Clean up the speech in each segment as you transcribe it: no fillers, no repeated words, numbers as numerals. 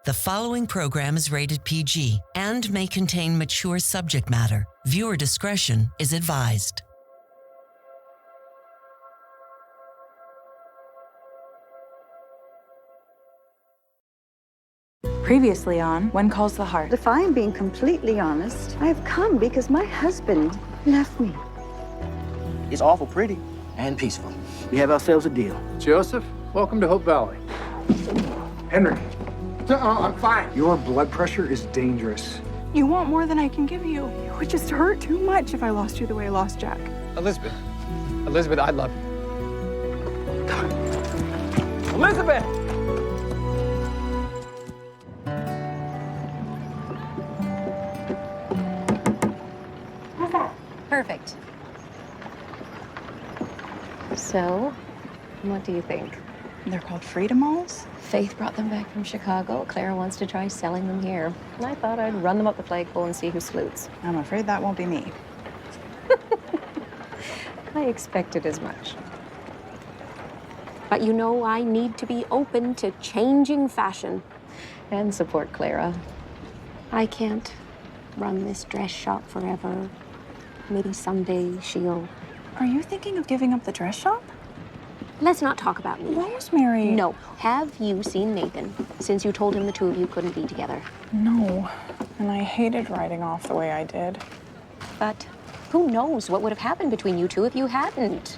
The following program is rated PG and may contain mature subject matter. Viewer discretion is advised. Previously on When Calls the Heart. If I'm being completely honest, I've come because my husband left me. It's awful pretty and peaceful. We have ourselves a deal. Joseph, welcome to Hope Valley. Henry. I'm fine. Your blood pressure is dangerous. You want more than I can give you. It would just hurt too much if I lost you the way I lost Jack. Elizabeth, I love you. Elizabeth! How's that? Perfect. So, what do you think? They're called Freedom Malls? Faith brought them back from Chicago. Clara wants to try selling them here. And I thought I'd run them up the flagpole and see who salutes. I'm afraid that won't be me. I expected as much. But you know, I need to be open to changing fashion and support Clara. I can't run this dress shop forever. Maybe someday she'll... Are you thinking of giving up the dress shop? Let's not talk about me. Rosemary. No. Have you seen Nathan since you told him the two of you couldn't be together? No. And I hated riding off the way I did. But who knows what would have happened between you two if you hadn't?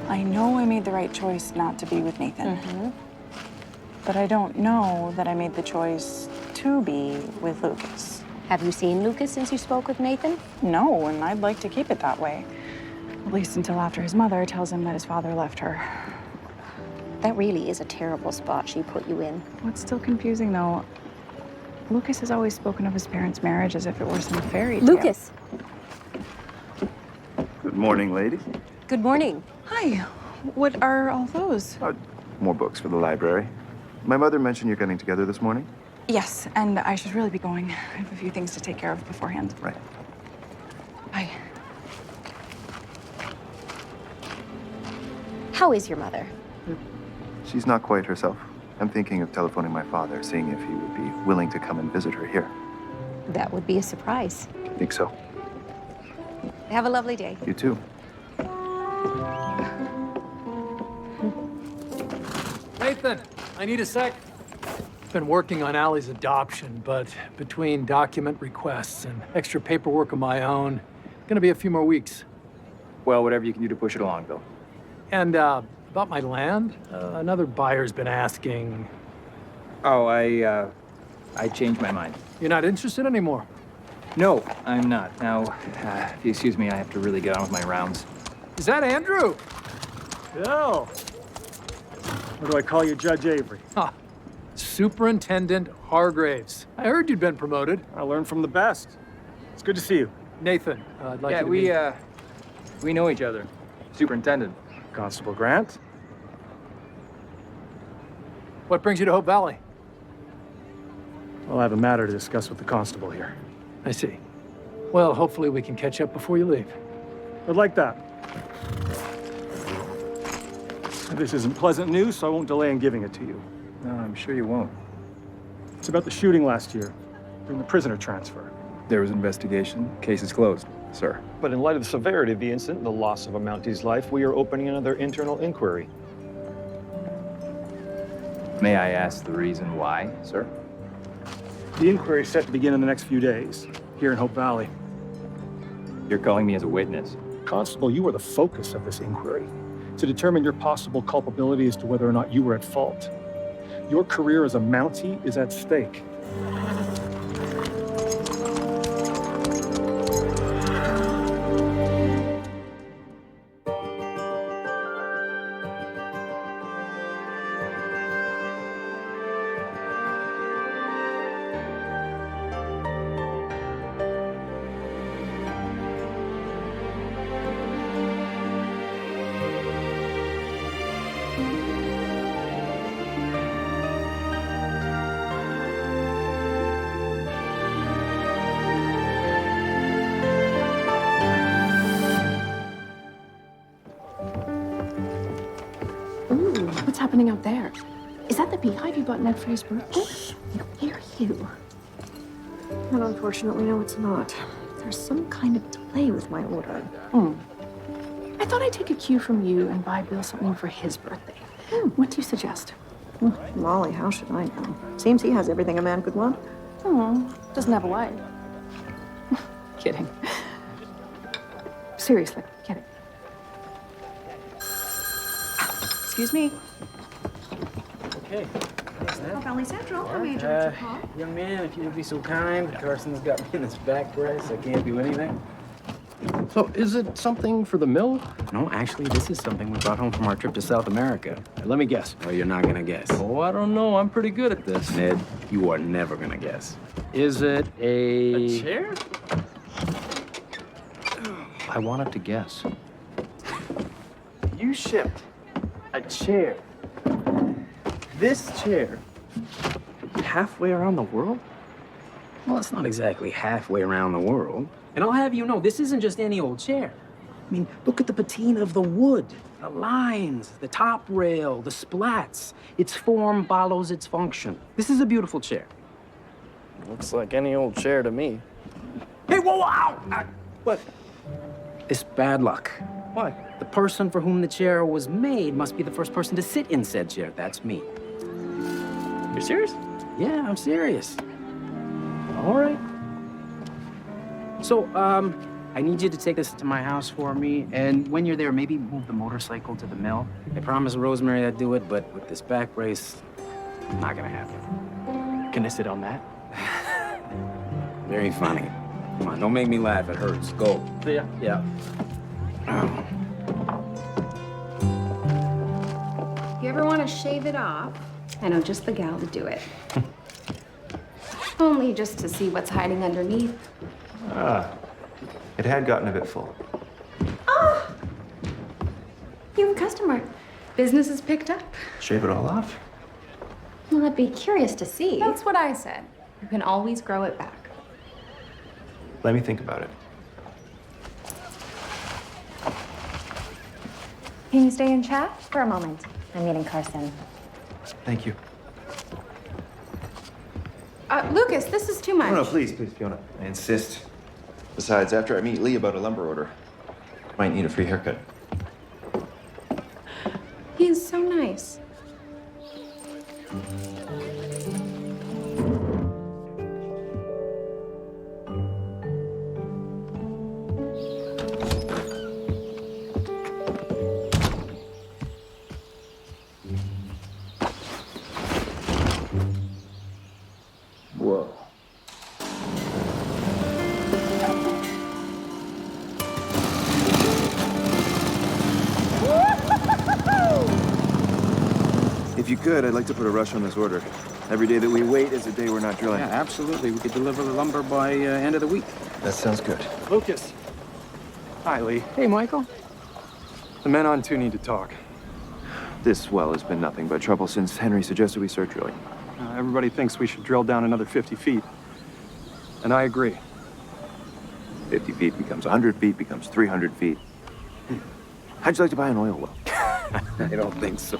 I know I made the right choice not to be with Nathan. Mm-hmm. But I don't know that I made the choice to be with Lucas. Have you seen Lucas since you spoke with Nathan? No, and I'd like to keep it that way. At least until after his mother tells him that his father left her. That really is a terrible spot she put you in. What's still confusing, though, Lucas has always spoken of his parents' marriage as if it were some fairy tale. Lucas! Good morning, ladies. Good morning. Hi. What are all those? More books for the library. My mother mentioned you're getting together this morning. Yes, and I should really be going. I have a few things to take care of beforehand. Right. Bye. How is your mother? She's not quite herself. I'm thinking of telephoning my father, seeing if he would be willing to come and visit her here. That would be a surprise. Think so? Have a lovely day. You too. Nathan, I need a sec. Been working on Allie's adoption, but between document requests and extra paperwork of my own, gonna be a few more weeks. Well, whatever you can do to push it along, Bill. And about my land, another buyer's been asking. Oh, I changed my mind. You're not interested anymore? No, I'm not. Now, if you excuse me, I have to really get on with my rounds. Is that Andrew? Bill! Or do I call you Judge Avery? Huh. Superintendent Hargraves. I heard you'd been promoted. I learned from the best. It's good to see you. Nathan, I'd like Yeah, you to meet... we know each other. Superintendent. Constable Grant? What brings you to Hope Valley? Well, I have a matter to discuss with the constable here. I see. Well, hopefully we can catch up before you leave. I'd like that. This isn't pleasant news, so I won't delay in giving it to you. No, I'm sure you won't. It's about the shooting last year, during the prisoner transfer. There was an investigation. Case is closed, sir. But in light of the severity of the incident and the loss of a Mountie's life, we are opening another internal inquiry. May I ask the reason why, sir? The inquiry is set to begin in the next few days, here in Hope Valley. You're calling me as a witness. Constable, you are the focus of this inquiry, to determine your possible culpability as to whether or not you were at fault. Your career as a Mountie is at stake. What's happening out there? Is that the beehive you bought Ned for his birthday? Hear you. Well, unfortunately, no, it's not. There's some kind of delay with my order. I thought I'd take a cue from you and buy Bill something for his birthday. What do you suggest? Molly, how should I know? Seems he has everything a man could want. Doesn't have a wife. Kidding. Seriously, kidding. Excuse me. Okay. Valley Central, how may I direct your call? Young man, if you would be so kind, Carson's got me in this back brace. I can't do anything. So, is it something for the mill? No, actually, this is something we brought home from our trip to South America. Let me guess. Oh, you're not gonna guess. Oh, I don't know. I'm pretty good at this. Ned, you are never gonna guess. Is it A chair? I wanted to guess. You shipped a chair. This chair halfway around the world? Well, it's not exactly halfway around the world. And I'll have you know, this isn't just any old chair. I mean, look at the patina of the wood, the lines, the top rail, the splats. Its form follows its function. This is a beautiful chair. Looks like any old chair to me. Hey, whoa, ow! What? It's bad luck. Why? The person for whom the chair was made must be the first person to sit in said chair. That's me. You're serious? Yeah, I'm serious. All right. So, I need you to take this to my house for me, and when you're there, maybe move the motorcycle to the mill. I promised Rosemary I'd do it, but with this back brace, not gonna happen. Can I sit on that? Very funny. Come on, don't make me laugh. It hurts. Go. See ya. Yeah. If you ever want to shave it off, I know just the gal to do it. Only just to see what's hiding underneath. It had gotten a bit full. Oh! You have a customer. Business is picked up. Shave it all off? Well, I'd be curious to see. That's what I said. You can always grow it back. Let me think about it. Can you stay and chat for a moment? I'm meeting Carson. Thank you. Lucas, this is too much. No, please, Fiona. I insist. Besides, after I meet Lee about a lumber order, might need a free haircut. He is so nice. Whoa. If you could, I'd like to put a rush on this order. Every day that we wait is a day we're not drilling. Yeah, absolutely. We could deliver the lumber by end of the week. That sounds good. Lucas. Hi, Lee. Hey, Michael. The men on 2 need to talk. This well has been nothing but trouble since Henry suggested we start drilling. Everybody thinks we should drill down another 50 feet. And I agree. 50 feet becomes 100 feet, becomes 300 feet. How'd you like to buy an oil well? I don't think so.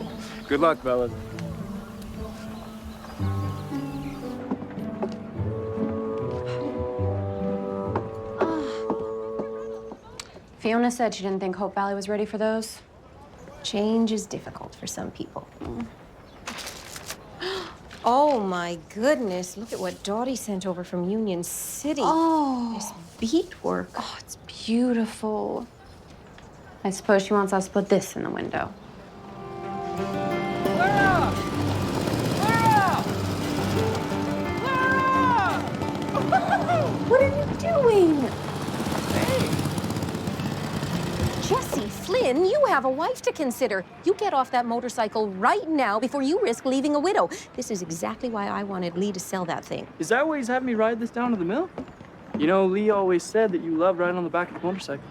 Good luck, fellas. Fiona said she didn't think Hope Valley was ready for those. Change is difficult for some people. Oh my goodness, look at what Dottie sent over from Union City. Oh. This beadwork. Oh, it's beautiful. I suppose she wants us to put this in the window. Clara! Clara! Clara! What are you doing? Jesse Flynn, you have a wife to consider. You get off that motorcycle right now before you risk leaving a widow. This is exactly why I wanted Lee to sell that thing. Is that why he's having me ride this down to the mill? You know, Lee always said that you love riding on the back of the motorcycle.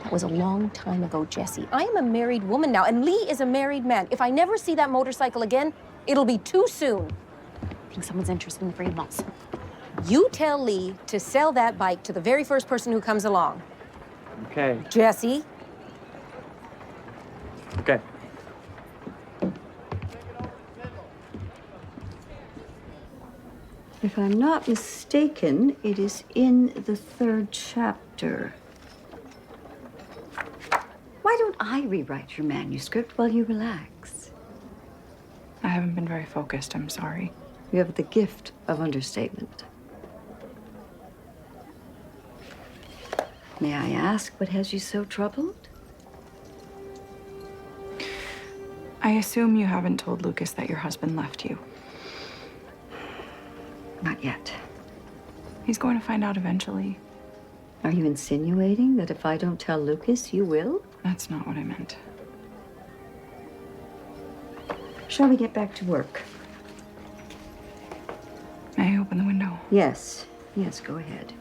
That was a long time ago, Jesse. I am a married woman now, and Lee is a married man. If I never see that motorcycle again, it'll be too soon. I think someone's interested in the Fremont. You tell Lee to sell that bike to the very first person who comes along. Okay. Jesse? Okay. If I'm not mistaken, it is in the 3rd chapter. Why don't I rewrite your manuscript while you relax? I haven't been very focused, I'm sorry. You have the gift of understatement. May I ask what has you so troubled? I assume you haven't told Lucas that your husband left you. Not yet. He's going to find out eventually. Are you insinuating that if I don't tell Lucas, you will? That's not what I meant. Shall we get back to work? May I open the window? Yes. Yes, go ahead.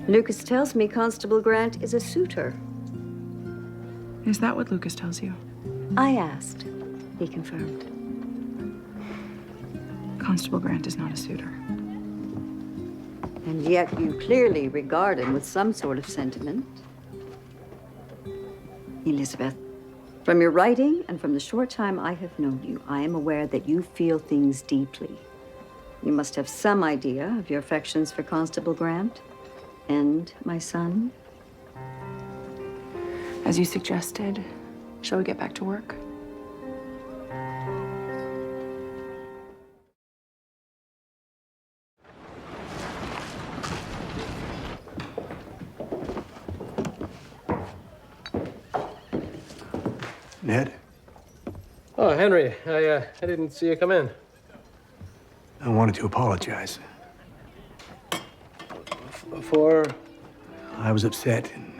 Lucas tells me Constable Grant is a suitor. Is that what Lucas tells you? I asked. He confirmed. Constable Grant is not a suitor. And yet you clearly regard him with some sort of sentiment. Elizabeth, from your writing and from the short time I have known you, I am aware that you feel things deeply. You must have some idea of your affections for Constable Grant and my son. As you suggested, shall we get back to work? Ned? Oh, Henry, I didn't see you come in. I wanted to apologize. For? I was upset and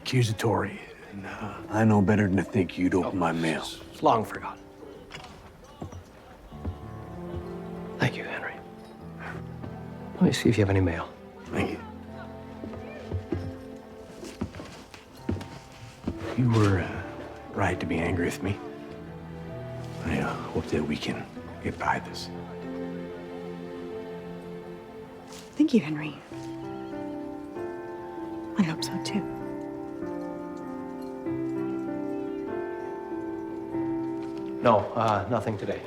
accusatory, and I know better than to think you'd open my mail. It's long forgotten. Thank you, Henry. Let me see if you have any mail. Thank you. You were right to be angry with me. I hope that we can get by this. Thank you, Henry. I hope so, too. No, nothing today.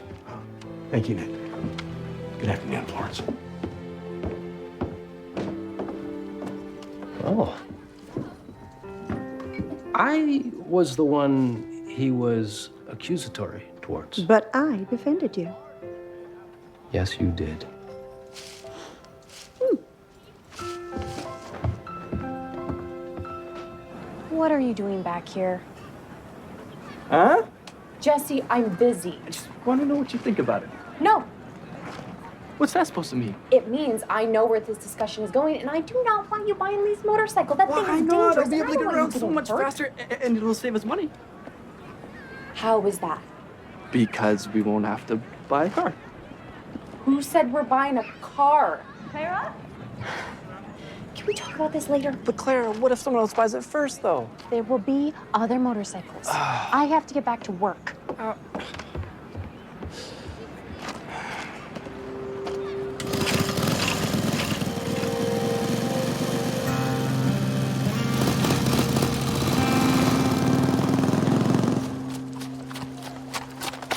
Thank you, Ned. Good afternoon, Florence. Oh. I was the one he was accusatory towards. But I defended you. Yes, you did. What are you doing back here? Huh? Jesse, I'm busy. I just want to know what you think about it. No, What's that supposed to mean? it means I know where this discussion is going, and I do not want you buying Lee's motorcycle. That thing I is know. dangerous. I'll be and able I to don't get want around you to so get much hurt. faster, and it'll save us money. How is that? Because we won't have to buy a car. Who said we're buying a car? Clara? Can we talk about this later? But Clara, what if someone else buys it first, though? There will be other motorcycles. I have to get back to work.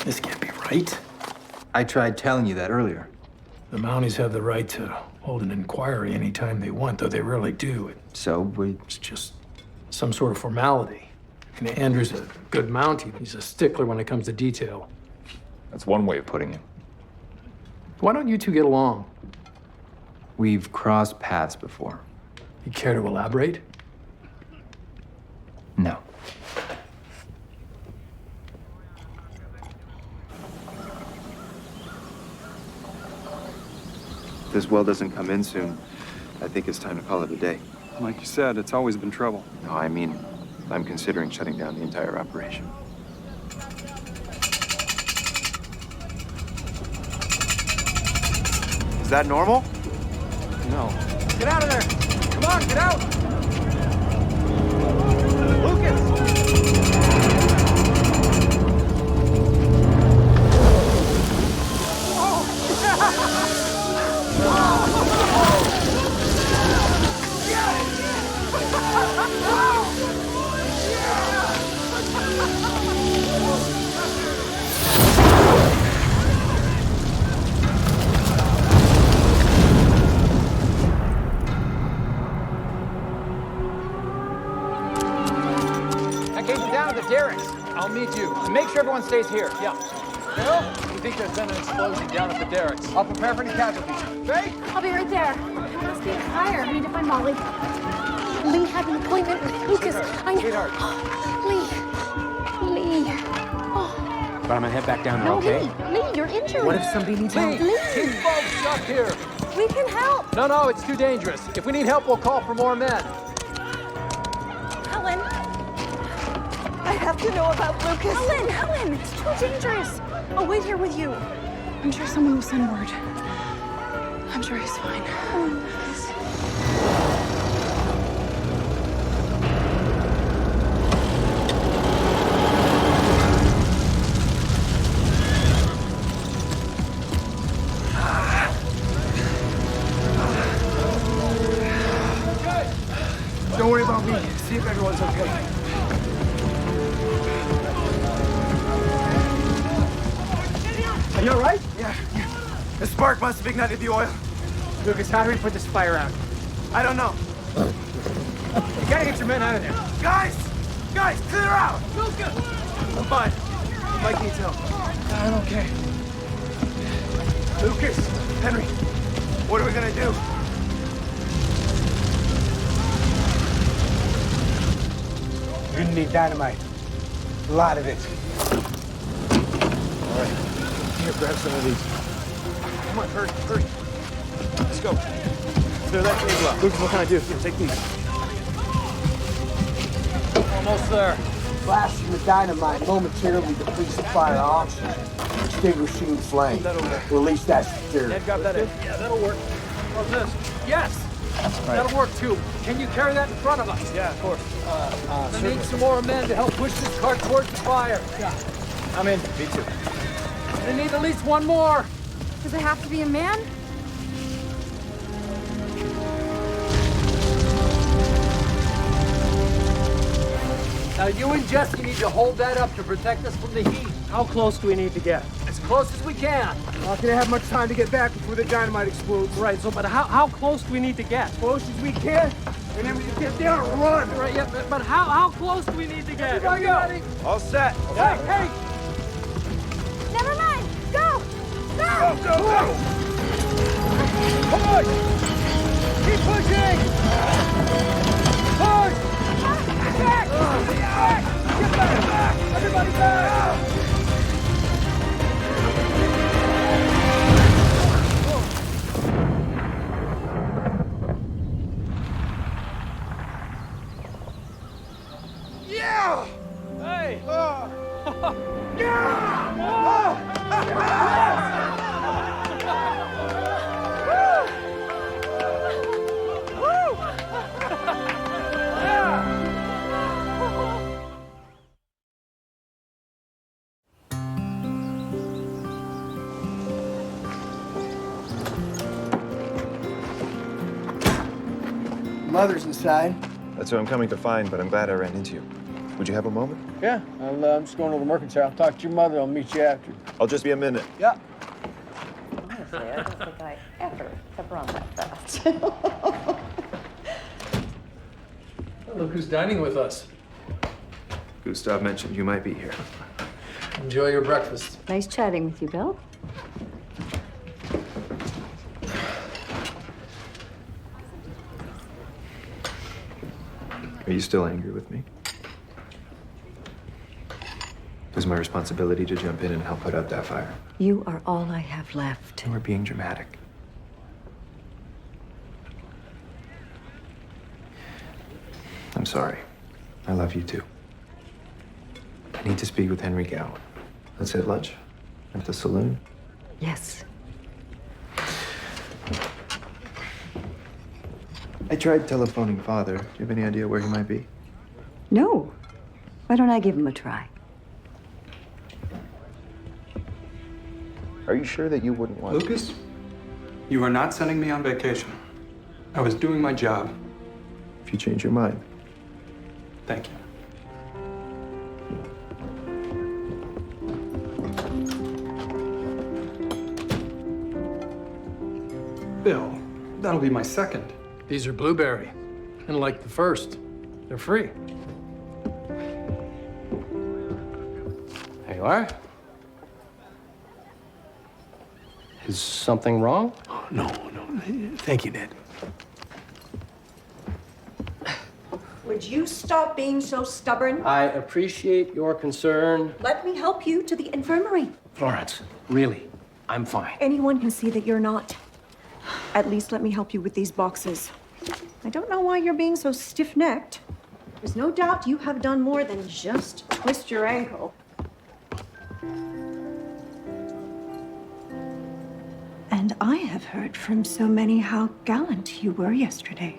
This can't be right. I tried telling you that earlier. The Mounties have the right to hold an inquiry anytime they want, though they rarely do. It's just some sort of formality. And Andrew's a good Mountie. He's a stickler when it comes to detail. That's one way of putting it. Why don't you two get along? We've crossed paths before. You care to elaborate? No. If this well doesn't come in soon, I think it's time to call it a day. Like you said, it's always been trouble. No, I mean, I'm considering shutting down the entire operation. Is that normal? No. Get out of there! Come on, get out! Lucas! sure everyone stays here. Yeah. Carol, we think there's been an explosion down at the derricks. I'll prepare for any casualties. Faye? I'll be right there. It must be a fire. I need to find Molly. Lee had an appointment with Lucas. Sweetheart. Lee. But I'm gonna head back down there, No, okay? Lee, you're injured. What if somebody needs help? Lee, keep folks up here. We can help. No, it's too dangerous. If we need help, we'll call for more men. Helen. I have to know about Lucas. Helen, it's too dangerous. I'll wait here with you. I'm sure someone will send word. I'm sure he's fine. Don't worry about me. See if everyone's okay. Are you all right? Yeah. The spark must have ignited the oil. Lucas, how do we put this fire out? I don't know. You gotta get your men out of there. Guys, clear out! Lucas! I'm fine. Mike needs help. I'm okay. Lucas, Henry, what are we gonna do? You're gonna need dynamite. A lot of it. All right. Here, grab some of these. Come on, hurry. Let's go. Clear that table up. Lucas, what can I do? Here, take these. Almost there. Blasting the dynamite momentarily depletes the fire oxygen, extinguishing the flame. Release that security. Ned, grab that in. Yeah, that'll work. How's this? Yes! That'll work too. Can you carry that in front of us? Yeah, of course. I need some more men to help push this cart towards the fire. Yeah. I'm in. Me too. We need at least one more. Does it have to be a man? Now you and Jesse need to hold that up to protect us from the heat. How close do we need to get? As close as we can. Not gonna have much time to get back before the dynamite explodes. Right, so, but how close do we need to get? As close as we can, and then we can get down and run. Right, yeah, but how close do we need to get? Are you ready? All set. Hey! Never mind. Go. Go! Push! Keep pushing! Push! Back! Get back! Everybody back! Yeah! Hey! Mother's inside. That's what I'm coming to find, but I'm glad I ran into you. Would you have a moment? Yeah, I'm just going over to Mercantile. I'll talk to your mother. I'll meet you after. I'll just be a minute. Yeah. Honestly, I don't think I ever have run that fast. Look who's dining with us. Gustav mentioned you might be here. Enjoy your breakfast. Nice chatting with you, Bill. Are you still angry with me? It was my responsibility to jump in and help put out that fire. You are all I have left. You were being dramatic. I'm sorry. I love you too. I need to speak with Henry Gowan. Let's hit lunch at the saloon. Yes. I tried telephoning Father. Do you have any idea where he might be? No. Why don't I give him a try? Are you sure that you wouldn't want Lucas, you are not sending me on vacation. I was doing my job. If you change your mind. Thank you. Bill, that'll be my second. These are blueberry. And like the first, they're free. Hey, are? Is something wrong? No. Thank you, Ned. Would you stop being so stubborn? I appreciate your concern. Let me help you to the infirmary. Florence, really, I'm fine. Anyone can see that you're not. At least let me help you with these boxes. I don't know why you're being so stiff-necked. There's no doubt you have done more than just twist your ankle. And I have heard from so many how gallant you were yesterday.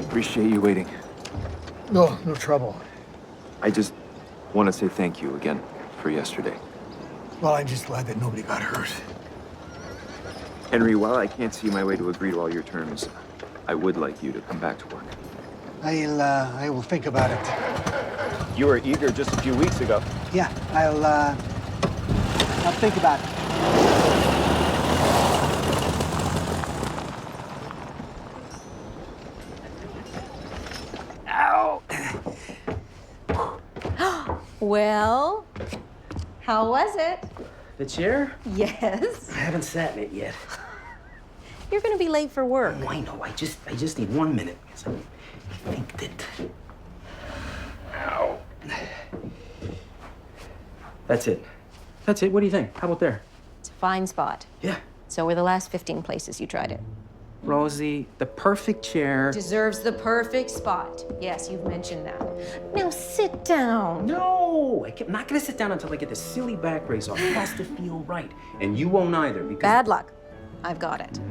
Appreciate you waiting. No trouble. I just want to say thank you again for yesterday. Well, I'm just glad that nobody got hurt. Henry, while I can't see my way to agree to all your terms, I would like you to come back to work. I will think about it. You were eager just a few weeks ago. Yeah, I'll think about it. Well, how was it? The chair? Yes. I haven't sat in it yet. You're gonna be late for work. Oh, I know. I just need 1 minute because I think that. Ow. That's it. That's it. What do you think? How about there? It's a fine spot. Yeah. So were the last 15 places you tried it. Rosie, the perfect chair. Deserves the perfect spot. Yes, you've mentioned that. Now sit down. No, I'm not gonna sit down until I get this silly back brace off. It has to feel right, and you won't either because. Bad luck. I've got it.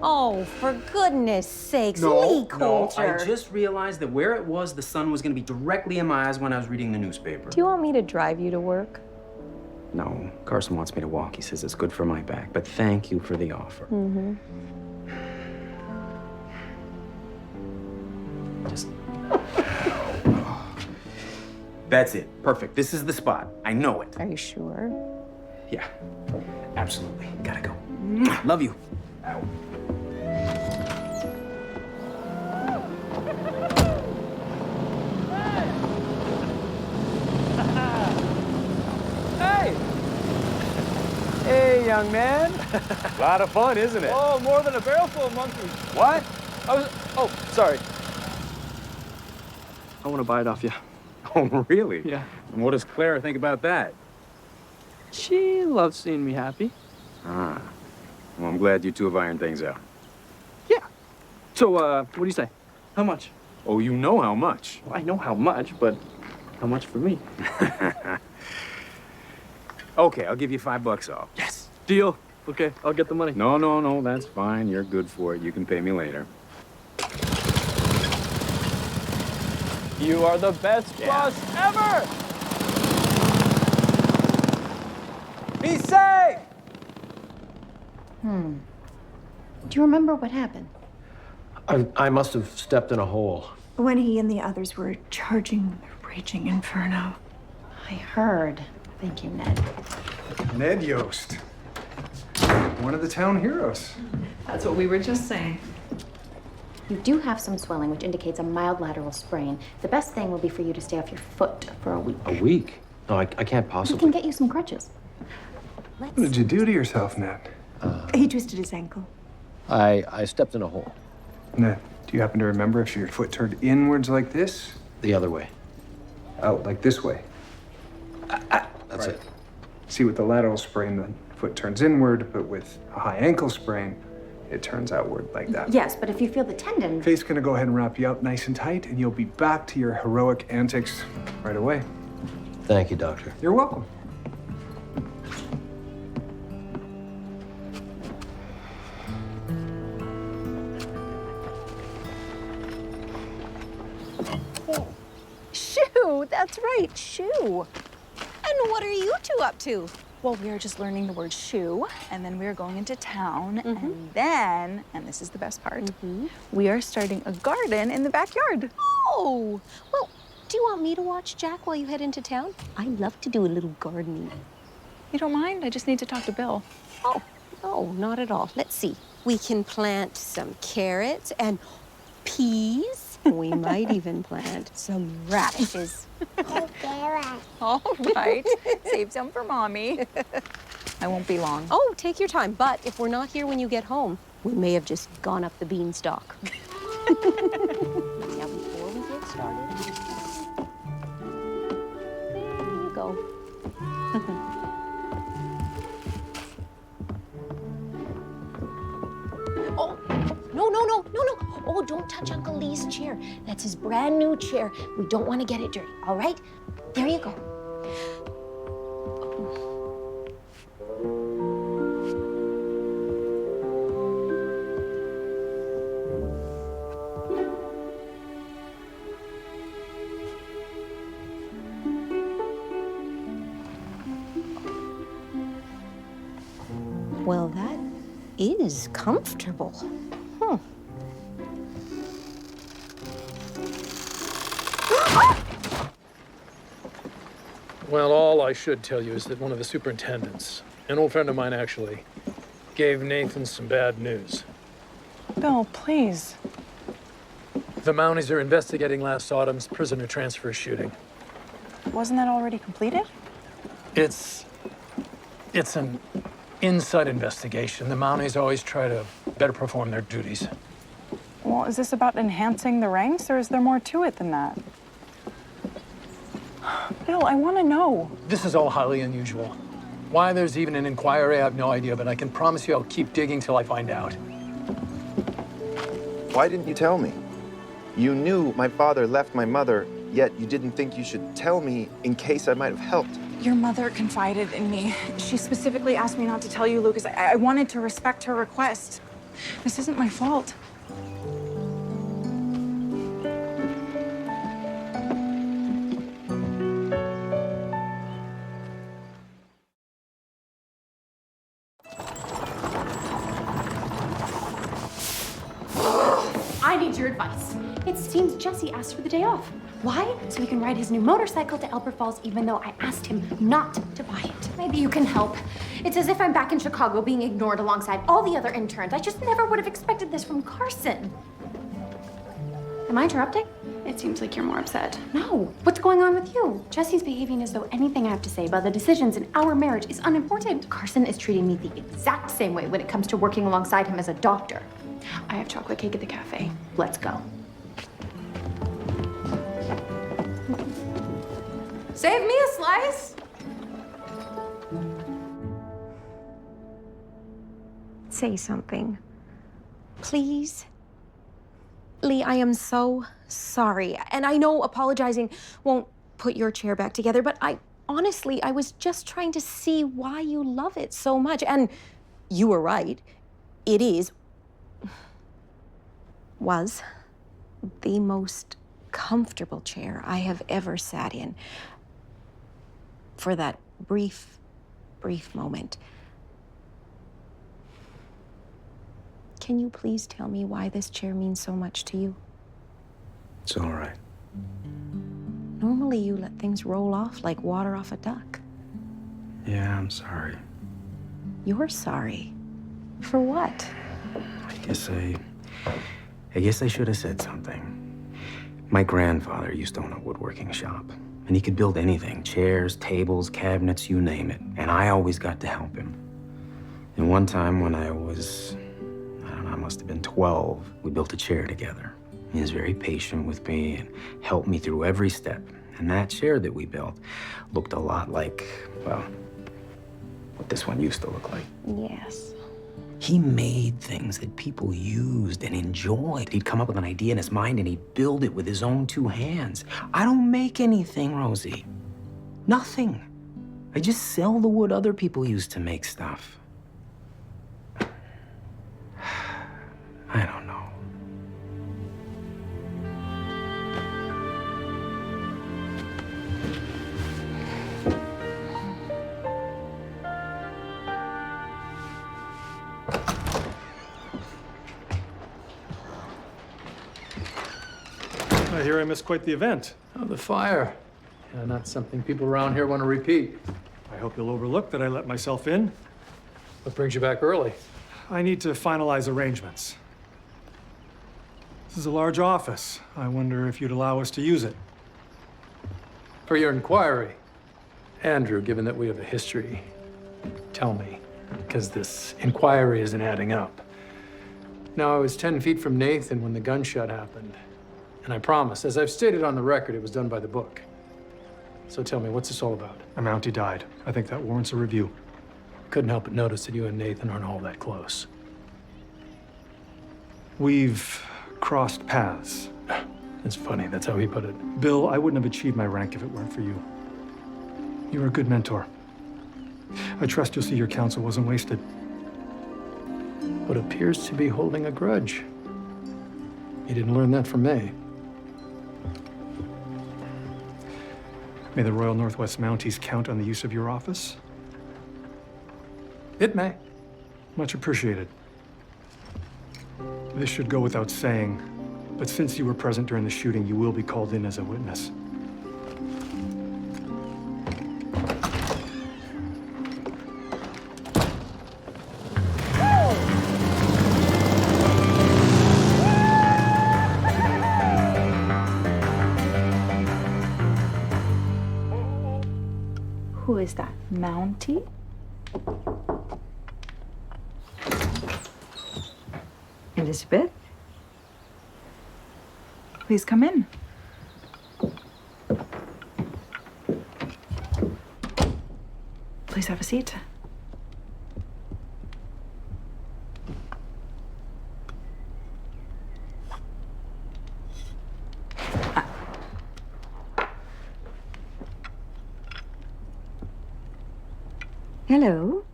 Oh, for goodness sakes, Lee Coulter. I just realized that where it was, the sun was gonna be directly in my eyes when I was reading the newspaper. Do you want me to drive you to work? No, Carson wants me to walk. He says it's good for my back, but thank you for the offer. Just. That's it. Perfect. This is the spot. I know it. Are you sure? Yeah, absolutely. Gotta go. Love you. Ow. Hey, young man. A lot of fun, isn't it? Oh, more than a barrel full of monkeys. What? Oh, sorry. I want to buy it off you. Oh, really? Yeah. And what does Clara think about that? She loves seeing me happy. Ah. Well, I'm glad you two have ironed things out. Yeah. So, what do you say? How much? Oh, you know how much. Well, I know how much, but how much for me? Okay, I'll give you $5 off. Yes. Deal. Okay, I'll get the money. No, that's fine. You're good for it. You can pay me later. You are the best boss ever! Be safe! Do you remember what happened? I must have stepped in a hole. When he and the others were charging the raging inferno. I heard. Thank you, Ned. Ned Yost. One of the town heroes. That's what we were just saying. You do have some swelling, which indicates a mild lateral sprain. The best thing will be for you to stay off your foot for a week. A week? No, I can't We possibly. can get you some crutches. What did you do to yourself, Ned? He twisted his ankle. I stepped in a hole. Ned, do you happen to remember if your foot turned inwards like this? The other way. Out like this way? That's it. See, with the lateral sprain, the foot turns inward, but with a high ankle sprain, it turns outward like that. Yes, but if you feel the tendon... Faith's gonna go ahead and wrap you up nice and tight, and you'll be back to your heroic antics right away. Thank you, Doctor. You're welcome. Shoo, that's right, Shoo. And what are you two up to? Well, we are just learning the word shoe, and then we are going into town, and then, and this is the best part, we are starting a garden in the backyard. Oh, well, do you want me to watch Jack while you head into town? I love to do a little gardening. You don't mind? I just need to talk to Bill. Oh, no, not at all. Let's see. We can plant some carrots and peas. We might even plant some radishes. All right. Save some for Mommy. I won't be long. Oh, take your time. But if we're not here when you get home, we may have just gone up the beanstalk. Now, before we get started, there you go. Oh, no. Oh, don't touch Uncle Lee's chair. That's his brand new chair. We don't want to get it dirty, all right? There you go. Well, that is comfortable. Well, all I should tell you is that one of the superintendents, an old friend of mine actually, gave Nathan some bad news. Bill, please. The Mounties are investigating last autumn's prisoner transfer shooting. Wasn't that already completed? It's an inside investigation. The Mounties always try to better perform their duties. Well, is this about enhancing the ranks, or is there more to it than that? Bill, I want to know. This is all highly unusual. Why there's even an inquiry, I have no idea, but I can promise you I'll keep digging till I find out. Why didn't you tell me? You knew my father left my mother, yet you didn't think you should tell me in case I might have helped. Your mother confided in me. She specifically asked me not to tell you, Lucas. I wanted to respect her request. This isn't my fault. I need your advice. It seems Jesse asked for the day off. Why? So he can ride his new motorcycle to Albert Falls, even though I asked him not to buy it. Maybe you can help. It's as if I'm back in Chicago being ignored alongside all the other interns. I just never would have expected this from Carson. Am I interrupting? It seems like you're more upset. No. What's going on with you? Jesse's behaving as though anything I have to say about the decisions in our marriage is unimportant. Carson is treating me the exact same way when it comes to working alongside him as a doctor. I have chocolate cake at the cafe. Let's go. Save me a slice. Say something. Please? Lee, I am so sorry. And I know apologizing won't put your chair back together, but honestly, I was just trying to see why you love it so much. And you were right. It was the most comfortable chair I have ever sat in. For that brief moment. Can you please tell me why this chair means so much to you? It's all right. Normally you let things roll off like water off a duck. Yeah, I'm sorry. You're sorry? For what? I guess I should have said something. My grandfather used to own a woodworking shop, and he could build anything, chairs, tables, cabinets, you name it. And I always got to help him. And one time when I was, I must have been 12, we built a chair together. He was very patient with me and helped me through every step. And that chair that we built looked a lot like, well, what this one used to look like. Yes. He made things that people used and enjoyed. He'd come up with an idea in his mind and he'd build it with his own two hands. I don't make anything, Rosie. Nothing. I just sell the wood other people use to make stuff. I don't know. I hear I missed quite the event. Oh, the fire. Yeah, not something people around here want to repeat. I hope you'll overlook that I let myself in. What brings you back early? I need to finalize arrangements. This is a large office. I wonder if you'd allow us to use it. For your inquiry. Andrew, given that we have a history, tell me, because this inquiry isn't adding up. Now, I was 10 feet from Nathan when the gunshot happened. And I promise, as I've stated on the record, it was done by the book. So tell me, what's this all about? A Mountie died. I think that warrants a review. Couldn't help but notice that you and Nathan aren't all that close. We've crossed paths. It's funny, that's how he put it. Bill, I wouldn't have achieved my rank if it weren't for you. You were a good mentor. I trust you'll see your counsel wasn't wasted. What appears to be holding a grudge. You didn't learn that from me. May the Royal Northwest Mounties count on the use of your office? It may. Much appreciated. This should go without saying, but since you were present during the shooting, you will be called in as a witness. Who is that? Mountie? Elizabeth? Please come in. Please have a seat. Hello.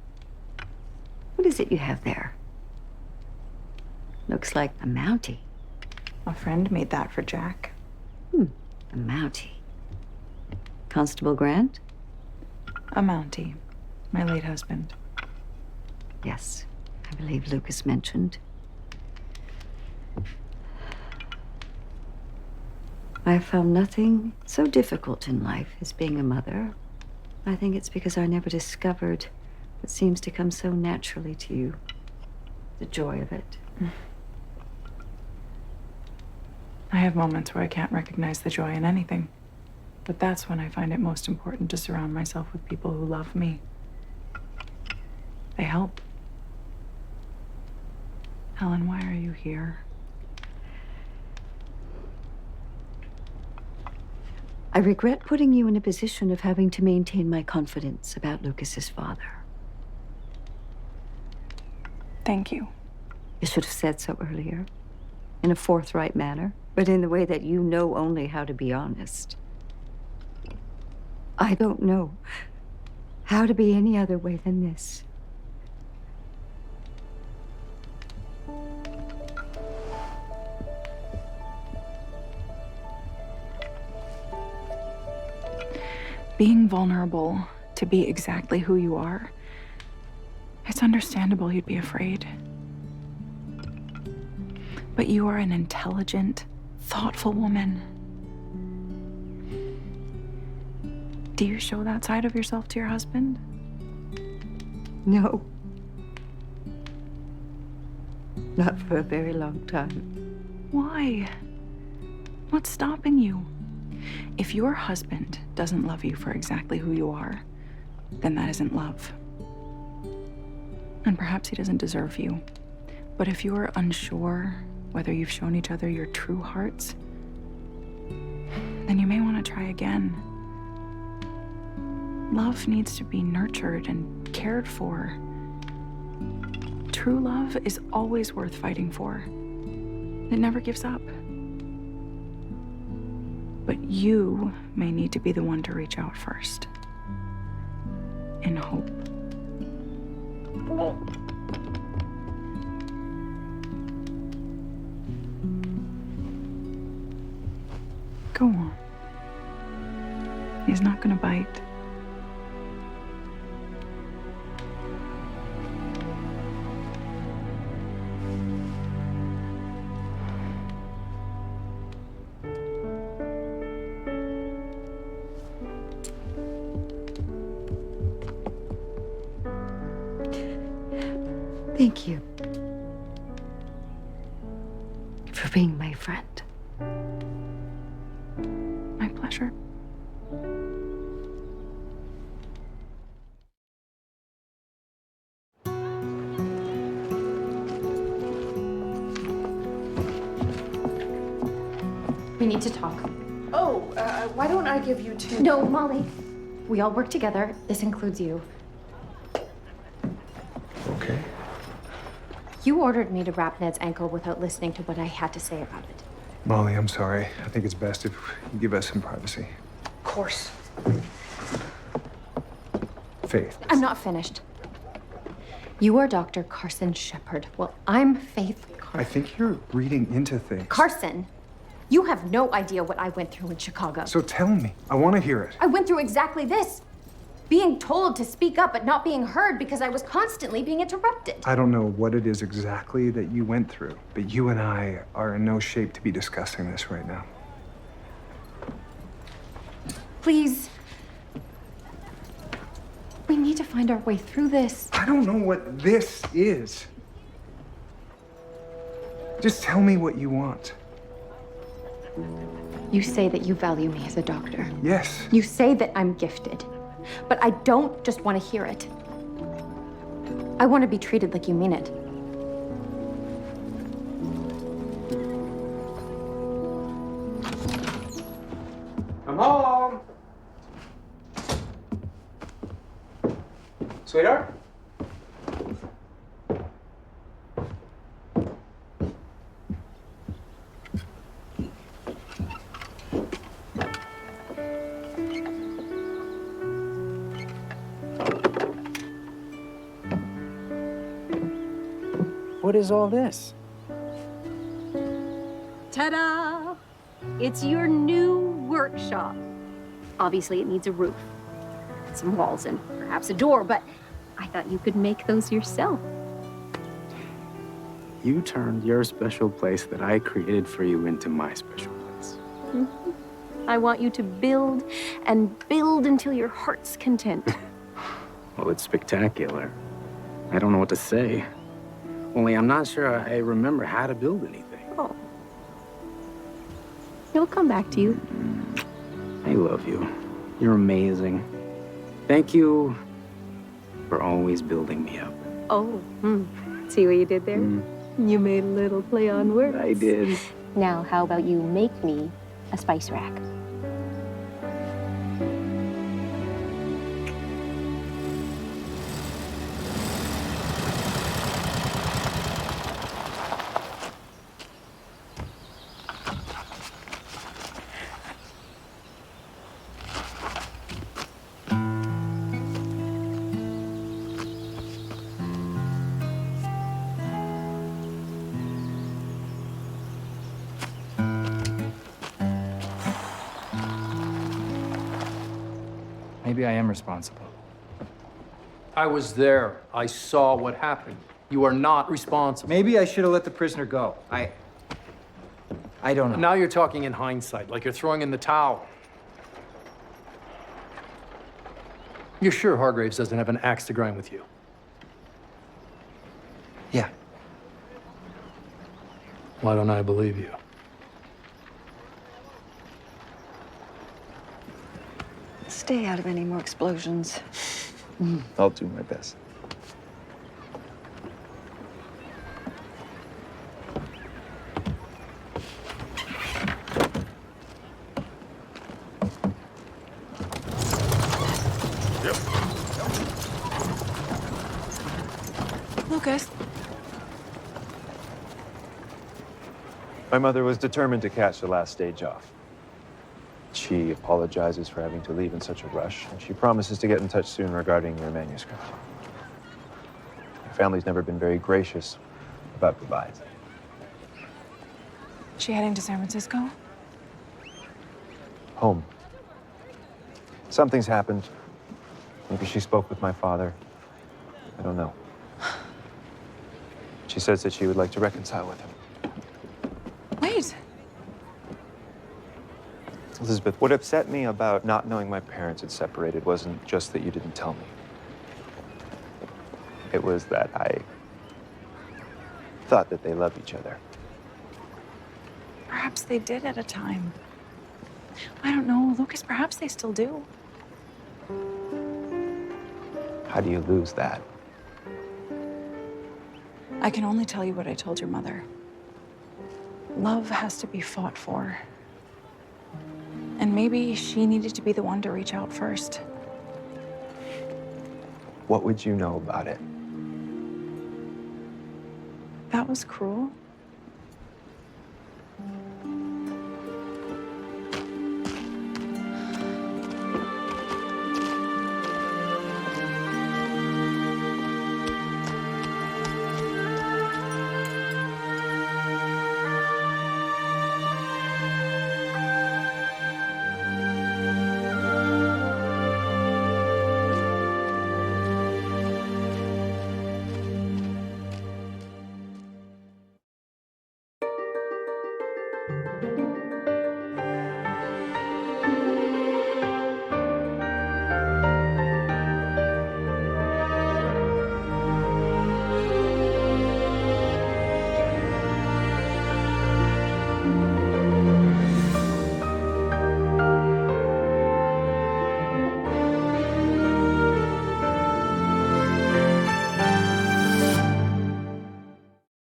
What is it you have there? Looks like a Mountie. A friend made that for Jack. A Mountie. Constable Grant? A Mountie. My late husband. Yes, I believe Lucas mentioned. I have found nothing so difficult in life as being a mother. I think it's because I never discovered what seems to come so naturally to you. The joy of it. I have moments where I can't recognize the joy in anything. But that's when I find it most important to surround myself with people who love me. They help. Helen, why are you here? I regret putting you in a position of having to maintain my confidence about Lucas's father. Thank you. You should have said so earlier, in a forthright manner, but in the way that you know only how to be honest. I don't know how to be any other way than this. Being vulnerable to be exactly who you are, it's understandable you'd be afraid. But you are an intelligent, thoughtful woman. Do you show that side of yourself to your husband? No. Not for a very long time. Why? What's stopping you? If your husband doesn't love you for exactly who you are, then that isn't love. And perhaps he doesn't deserve you. But if you are unsure whether you've shown each other your true hearts, then you may want to try again. Love needs to be nurtured and cared for. True love is always worth fighting for. It never gives up. But you may need to be the one to reach out first. In hope. Go on. He's not gonna bite. Thank you for being my friend. My pleasure. We need to talk. Oh, why don't I give you two? No, Molly. We all work together. This includes you. Okay. You ordered me to wrap Ned's ankle without listening to what I had to say about it. Molly, I'm sorry. I think it's best if you give us some privacy. Of course. Faith. I'm not finished. You are Dr. Carson Shepard. Well, I'm Faith Carson. I think you're reading into things. Carson, you have no idea what I went through in Chicago. So tell me. I want to hear it. I went through exactly this. Being told to speak up, but not being heard because I was constantly being interrupted. I don't know what it is exactly that you went through, but you and I are in no shape to be discussing this right now. Please. We need to find our way through this. I don't know what this is. Just tell me what you want. You say that you value me as a doctor. Yes. You say that I'm gifted. But I don't just want to hear it. I want to be treated like you mean it. I'm home. Sweetheart? What is all this? Ta-da! It's your new workshop. Obviously, it needs a roof, some walls, and perhaps a door, but I thought you could make those yourself. You turned your special place that I created for you into my special place. I want you to build and build until your heart's content. Well, it's spectacular. I don't know what to say. Only I'm not sure I remember how to build anything. Oh. It'll come back to you. I love you. You're amazing. Thank you for always building me up. Oh, see what you did there? You made a little play on words. I did. Now, how about you make me a spice rack? Maybe I am responsible. I was there. I saw what happened. You are not responsible. Maybe I should have let the prisoner go. I don't know. Now you're talking in hindsight, like you're throwing in the towel. You're sure Hargraves doesn't have an axe to grind with you? Yeah. Why don't I believe you? Stay out of any more explosions. I'll do my best. Lucas. My mother was determined to catch the last stage off. She apologizes for having to leave in such a rush, and she promises to get in touch soon regarding your manuscript. Your family's never been very gracious about goodbyes. She heading to San Francisco? Home. Something's happened. Maybe she spoke with my father. I don't know. She says that she would like to reconcile with him. Wait. Elizabeth, what upset me about not knowing my parents had separated wasn't just that you didn't tell me. It was that I thought that they loved each other. Perhaps they did at a time. I don't know, Lucas, perhaps they still do. How do you lose that? I can only tell you what I told your mother. Love has to be fought for. And maybe she needed to be the one to reach out first. What would you know about it? That was cruel.